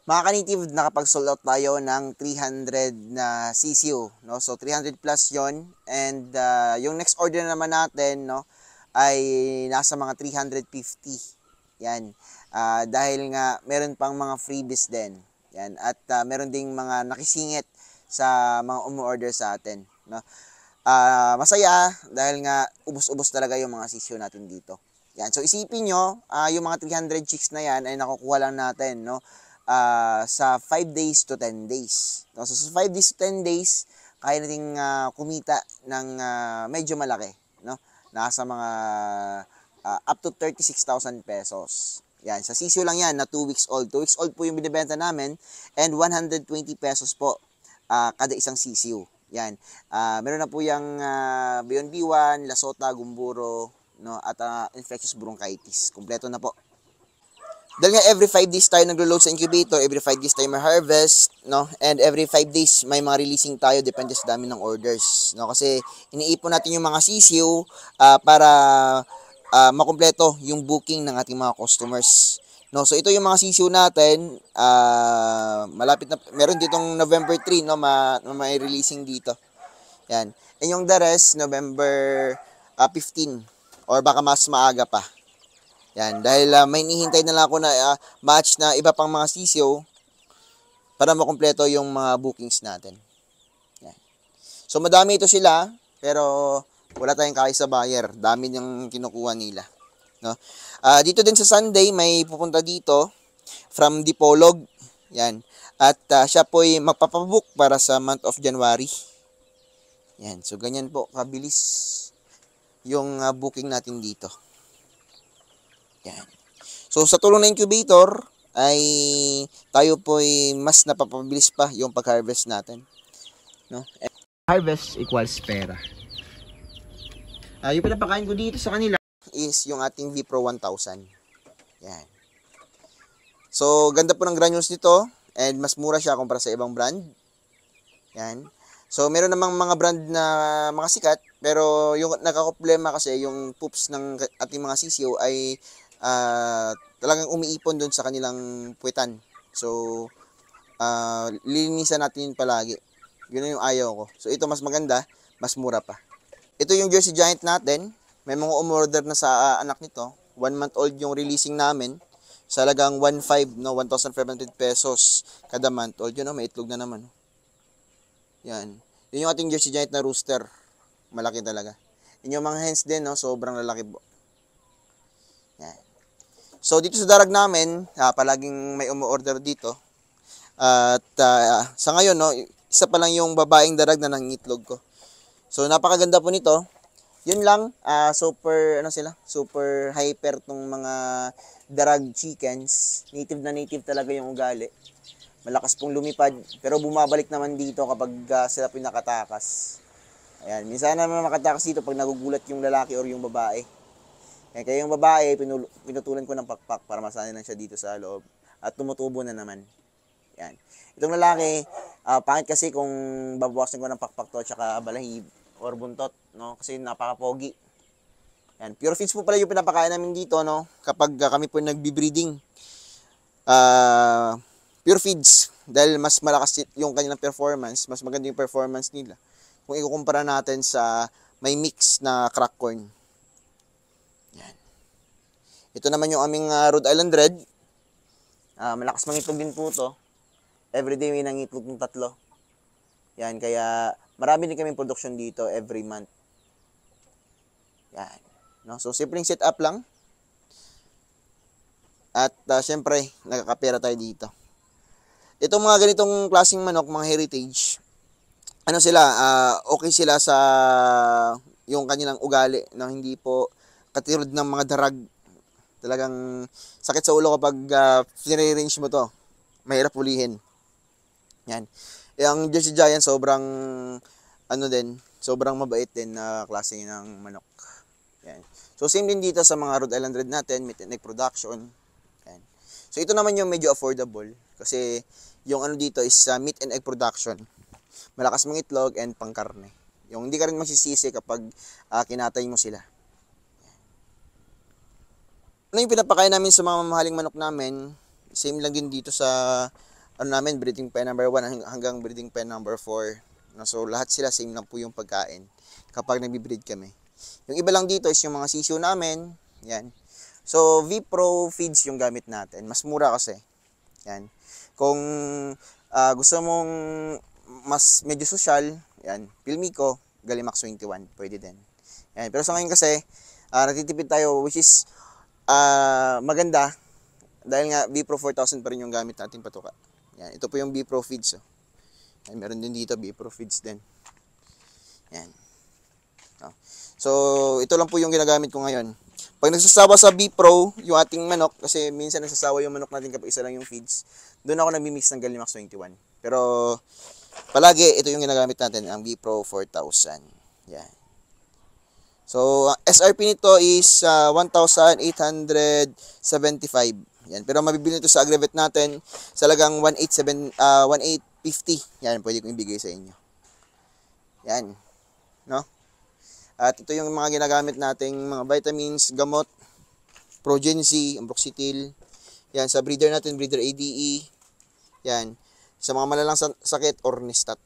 Mga ka-native, nakapag-sold out tayo ng 300 na CCU, no? So 300 plus 'yon, and yung next order naman natin, no, ay nasa mga 350. Yan. Dahil nga meron pang mga freebies din. Yan, at meron ding mga nakisingit sa mga umu-order sa atin, no? Masaya dahil nga ubos-ubos talaga yung mga CCU natin dito. Yan. So isipin nyo, yung mga 300 chicks na yan ay nakukuha lang natin, no, sa 5 days to 10 days. No? So, sa 5 days to 10 days, kaya nating kumita ng medyo malaki. No? Nasa mga up to 36,000 pesos. Yan. Sa CCU lang yan, na 2 weeks old. 2 weeks old po yung binibenta namin, and 120 pesos po kada isang CCU. Yan. Meron na po yung Beyond B1, Lasota, Gumburo, no, at infectious bronchitis. Kompleto na po. Dahil nga every 5 days tayo naglo-load sa incubator, every 5 days tayo may harvest, no? And every 5 days may mga releasing tayo, depende sa dami ng orders, no? Kasi iniipon natin yung mga CCU para makumpleto yung booking ng ating mga customers. No, so ito yung mga CCU natin, malapit na, meron ditong November 3, no, may releasing dito. Yan. And yung the rest, November 15, or baka mas maaga pa. Yan, dahil may hinihintay na lang ako na match na iba pang mga CCO para makumpleto yung mga bookings natin. Yan. So madami ito sila, pero wala tayong kaya sa buyer. Dami yung kinukuha nila. No? Dito din sa Sunday, may pupunta dito from Dipolog. Yan. At siya po ay magpapabook para sa month of January. Yan. So ganyan po kabilis yung booking natin dito. Yan. So sa tulong ng incubator ay tayo po ay mas napapabilis pa yung pag-harvest natin, no? Harvest equals pera. Yung pinapakain ko dito sa kanila is yung ating Vipro 1000. Yan. So ganda po ng granules nito, and mas mura siya kumpara sa ibang brand. Yan. So meron namang mga brand na mga sikat, pero yung nakaproblema kasi yung poops ng ating mga CCO ay talagang umiipon doon sa kanilang puwetan. So, lilinisan natin yun palagi. Yun yung ayaw ko. So, ito mas maganda, mas mura pa. Ito yung Jersey Giant natin. May mga umorder na sa anak nito. 1 month old yung releasing namin. Sa halagang 1,500, no, 1,500 pesos kada month old. Yun, no, may itlog na naman. Yan. Yun yung ating Jersey Giant na rooster. Malaki talaga. Yun yung mga hens din, no, sobrang lalaki po. Yan. So, dito sa darag namin, palaging may umu-order dito. At sa ngayon, no, isa pa lang yung babaeng darag na nangitlog ko. So, napakaganda po nito. Yun lang, super, super hyper tong mga darag chickens. Native na native talaga yung ugali. Malakas pong lumipad, pero bumabalik naman dito kapag sila pinakatakas. Ayan, minsan naman makatakas dito pag nagugulat yung lalaki or yung babae. Kaya yung babae, pinutulan ko ng pakpak para masanay lang siya dito sa loob. At tumutubo na naman. Yan. Itong lalaki, pangit kasi kung babawasan ko ng pakpak to, tsaka balahib or buntot, no? Kasi napaka-pogi. Yan. Pure feeds po pala yung pinapakain namin dito, no? Kapag kami po nagbi-breeding. Pure feeds. Dahil mas malakas yung kanilang performance, mas maganda yung performance nila. Kung ikukumpara natin sa may mix na crack corn. Ito naman yung aming Rhode Island Red. Malakas mangitlog din po to. Everyday may nangitlog ng 3. Yan, kaya marami din kaming production dito every month. Yan. No? So, simpleng setup lang. At syempre, nagkakapera tayo dito. Itong mga ganitong klaseng manok, mga heritage, ano sila, okay sila sa yung kanilang ugali na hindi po katulad ng mga darag. Talagang sakit sa ulo kapag fine-range mo to. Mahirap pulihin. Yan. Yung Jersey Giant sobrang sobrang mabait din na klase ng manok. Yan. So same din dito sa mga Rhode Island Red natin, meat and egg production. Yan. So ito naman yung medyo affordable kasi yung dito is meat and egg production. Malakas mangitlog and pangkarne. Yung hindi ka rin magsisisi kapag kinatay mo sila. Ano yung pinapakain namin sa mga mamahaling manok namin? Same lang din dito sa ano namin, breeding pen number 1 hanggang breeding pen number 4. No? So, lahat sila same lang po yung pagkain kapag nagbi-breed kami. Yung iba lang dito is yung mga sisiyo namin. Yan. So, V-Pro feeds yung gamit natin. Mas mura kasi. Yan. Kung gusto mong mas medyo social, yan, Pilmico, Galimax 21, pwede din. Yan. Pero sa ngayon kasi, natitipid tayo, which is maganda. Dahil nga, V-Pro 4000 pa rin yung gamit nating patuka. Yan. Ito po yung V-Pro feeds. Oh. Yan, meron din dito, V-Pro feeds din. Yan. Oh. So, ito lang po yung ginagamit ko ngayon. Pag nagsasawa sa V-Pro, yung ating manok, kasi minsan nagsasawa yung manok natin kapag isa lang yung feeds, doon ako nagmi-mix ng Galimax 21. Pero, palagi, ito yung ginagamit natin, ang V-Pro 4000. Yan. So, SRP nito is 1,875. Yan. Pero mabibili nito sa Aggrevet natin sa lagang 1,850. Yan, pwede kong ibigay sa inyo. Yan. No? At ito yung mga ginagamit nating mga vitamins, gamot, Progency, Ambroxetil. Yan, sa breeder natin, breeder ADE. Yan. Sa mga malalang sakit, Ornistat.